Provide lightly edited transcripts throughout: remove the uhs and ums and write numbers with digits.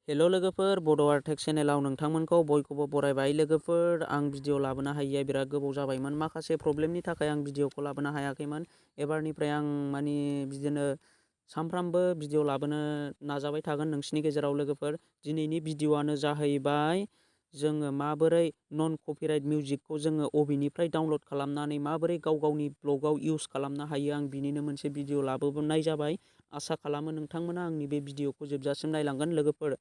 हेल' लोगोफोर, बड'आर्ट टेक चेनेलाव नोंथांमोनखौ बयखौबो बरायबाय। लोगोफोर, आं भिडिअ लाबोनो हायैया बिराद गोबाव जाबायमोन। माखासे प्रब्लेमनि थाखाय आं भिडिअखौ लाबोनो हायाखैमोन। एबारनिफ्राय आं बिदिनो सानफ्रामबो भिडिअ लाबोनो नाजाबाय थागोन नोंसिनि गेजेराव। लोगोफोर, दिनैनि भिडिअआनो जाहैबाय जोङो माबोरै नन कपिराइट मिउजिकखौ जोङो अबेनिफ्राय डाउनलड खालामनानै माबोरै गाव गावनि ब्लगाव इउज खालामनो हायो। आं बिनिनो मोनसे भिडिअ लाबोनाय जाबाय। आसा खालामो नोंथांमोना आंनि बे भिडिअखौ जोबजासिम नायलांगोन। लोगोफोर,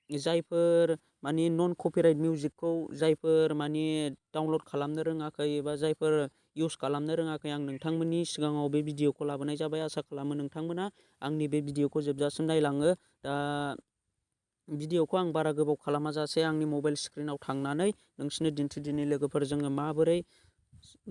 जायफोर नन कपिराइट मिउजिकखौ जायफोर डाउनलड खालामनो रोङाखै एबा जायफोर इउज खालामनो रोङाखै, आं नोंथांमोननि सिगाङाव बे भिडिअखौ लाबोनाय जाबाय। आसा खालामो नोंथांमोना आंनि बे भिडिअखौ जोबजासिम नायलाङो। दा भिडिअखौ आं बारा गोबाव खालामाजासे आंनि मबाइल स्क्रिनाव थांनानै नोंसिनो दिन्थिदिनि। लोगोफोर, जोङो माबोरै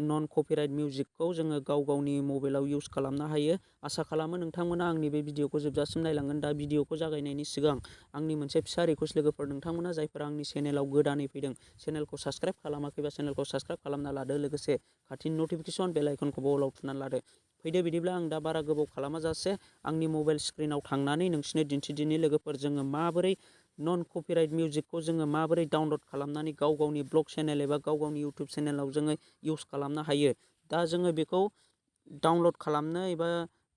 नन कपिराइट मिउजिकखौ जोङो गाव गावनि मबाइलाव इउज खालामनो हायो। आसा खालामो नोंथांमोना आंनि बे भिडिअखौ जोबजासिम नायलांगोन। दा भिडिअखौ जागायनायनि सिगां आंनि मोनसे फिसा रिकुवेस्ट, लोगोफोर, नोंथांमोना जायफोर आंनि चेनेलाव गोदानै फैदों, चेनेलखौ साबस्क्राइब खालामाखैबा चेनेलखौ साबस्क्राइब खालामना लादो। लोगोसे खाथिनि नटिफिकेसन बेल आइकनखौबो अलाव थुनानै लादो। फैदो बिदिब्ला आं दा बारा गोबाव खालामाजासे आंनि मबाइल स्क्रिनाव थांनानै नोंसिनो दिन्थिदिनि। लोगोफोर, जोङो माबोरै नन कपिराइट मिउजिकखौ जोङो माबोरै डाउनलड खालामनानै गाव गावनि ब्लग चेनेल एबा गाव गावनि इउटुब चेनेलाव जोङो इउज खालामनो हायो। दा जोङो बेखौ डाउनलड खालामनो एबा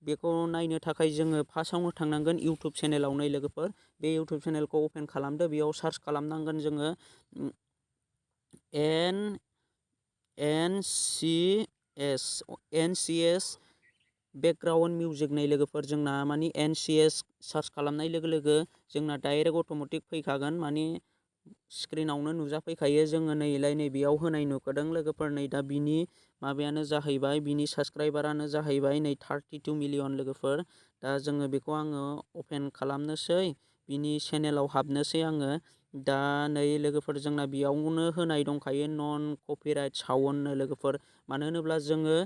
बेखौ नायनो थाखाय जोङो फार्स्टआवनो थांनांगोन इउटुब चेनेलावनो। लोगोफोर, बे इउटुब चेनेलखौ अपेन खालामदो। बेयाव सार्च खालामनांगोन जोङो NCS बेकग्राउन्ड मिउजिक नै। लोगोफोर, जोंना NCS सार्च खालामनाय लोगो लोगो जोंना डाइरेक्ट अट'मेटिक फैखागोन। स्क्रिनावनो नुजाफैखायो। जोङो नैबेयाव होनाय नुखादों। लोगोफोर, नै दा बिनि माबायानो जाहैबाय, बिनि साबस्क्राइबारानो जाहैबाय 32 मिलियन। लोगोफोर, दा जोङो बेखौ आङो अपेन खालामनोसै, बिनि चेनेलाव हाबनोसै आङो। दा नै लोगोफोर, जोंना बेयावनो होनाय दंखायो नन कपिराइट साउन्ड। लोगोफोर, मानो होनोब्ला जोङो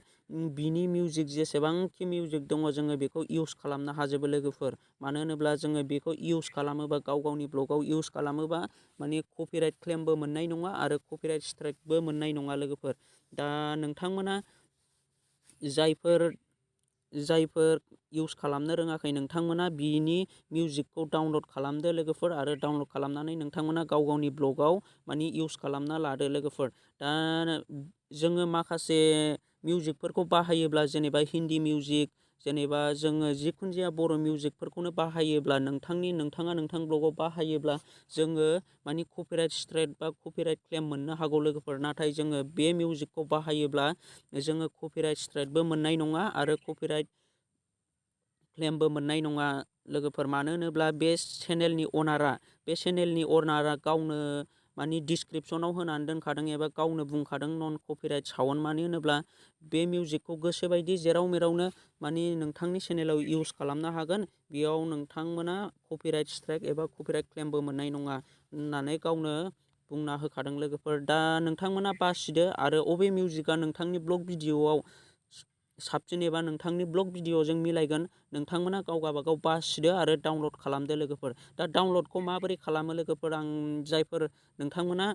बिनि मिउजिक जेसेबांखि मिउजिक दङ जोङो बेखौ इउज खालामनो हाजोबो। लोगोफोर, मानो होनोब्ला जोङो बेखौ इउज खालामोबा, गाव गावनि ब्लगाव इउज खालामोबा कपिराइट क्लेमबो मोननाय नङा आरो कपिराइट स्ट्राइकबो मोननाय नङा। लोगोफोर, दा नोंथांमोना जायफोर इउज खालामनो रोङाखै, नोंथांमोना बिनि मिउजिकखौ डाउनलड खालामदो। लोगोफोर, आरो डाउनलड खालामनानै नोंथांमोना गाव गावनि ब्लगाव इउज खालामना लादो। लोगोफोर, दा जोङो माखासे मिउजिकफोरखौ बाहायोब्ला, जेनेबा हिन्दी मिउजिक, जेनेबा जोङो जिखुनु जाया बर' मिउजिकफोरखौनो बाहायोब्ला, नोंथाङा नोंथां ब्लगाव बाहायोब्ला जोङो कपिराइट स्ट्राइक बा कपिराइट क्लेम मोननो हागौ। लोगोफोर, नाथाय जोङो बे मिउजिकखौ बाहायोब्ला जोङो कपिराइट स्ट्राइकबो मोननाय नङा आरो कपिराइट क्लेमबो मोननाय नङा। लोगोफोर, मानो होनोब्ला बे चेनेलनि अनारा गावनो डिसक्रिपसनाव होनानै दोनखादों एबा गावनो बुंखादों नन कपिराइट साउन्ड। मानो होनोब्ला बे मिउजिकखौ गोसोबायदि जेराव मेरावनो नोंथांनि चेनेलाव इउज खालामनो हागोन। बेयाव नोंथांमोना कपिराइट स्ट्राइक एबा कपिराइट क्लेमबो मोननाय नङा होननानै गावनो बुंना होखादों। लोगोफोर, दा नोंथांमोना बासिदो आरो अबे मिउजिकआ नोंथांनि ब्लग भिडिअआव साबसिन एबा नोंथांनि ब्लग भिडिअजों मिलायगोन, नोंथांमोना गाव गावबागाव बासिदो आरो डाउनलड खालामदो। लोगोफोर, दा डाउनलडखौ माबोरै खालामो? लोगोफोर, जायफोर नोंथांमोना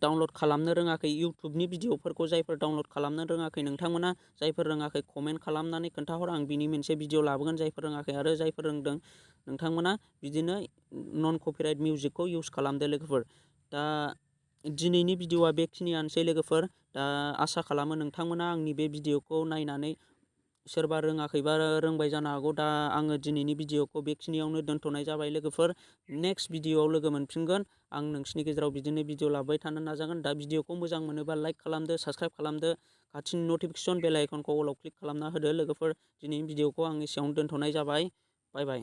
डाउनलड खालामनो रोङाखै, इउटुबनि भिडिअफोरखौ जायफोर डाउनलड खालामनो रोङाखै, नोंथांमोना जायफोर रोङाखै कमेन्ट खालामनानै खोन्थाहर। आं बिनि मोनसे भिडिअ लाबोगोन। जायफोर रोङाखै आरो जायफोर रोंदों, नोंथांमोना बिदिनो नन कपिराइट मिउजिकखौ इउज खालामदो। लोगोफोर, दा दिनैनि भिडिअआ बेखिनियानोसै। लोगोफोर, दा आसा खालामो नोंथांमोना आंनि बे भिडिअखौ नायनानै सोरबा रोङाखैबा रोंबाय जानो हागौ। दा आङो दिनैनि भिडिअखौ बेखिनियावनो दोनथ'नाय जाबाय। लोगोफोर, नेक्स्ट भिडिअआव लोगो मोनफिनगोन। आं नोंसिनि गेजेराव बिदिनो भिडिअ लाबोबाय थानो नाजागोन। दा भिडिअखौ मोजां मोनोबा लाइक खालामदो, साबस्क्राइब खालामदो, खाथिनि नटिफिकेसन बेल आइकनखौ अलाव क्लिक खालामना होदो। लोगोफोर, दिनैनि भिडिअखौ आं एसेयावनो दोनथ'नाय जाबाय। बाय बाय।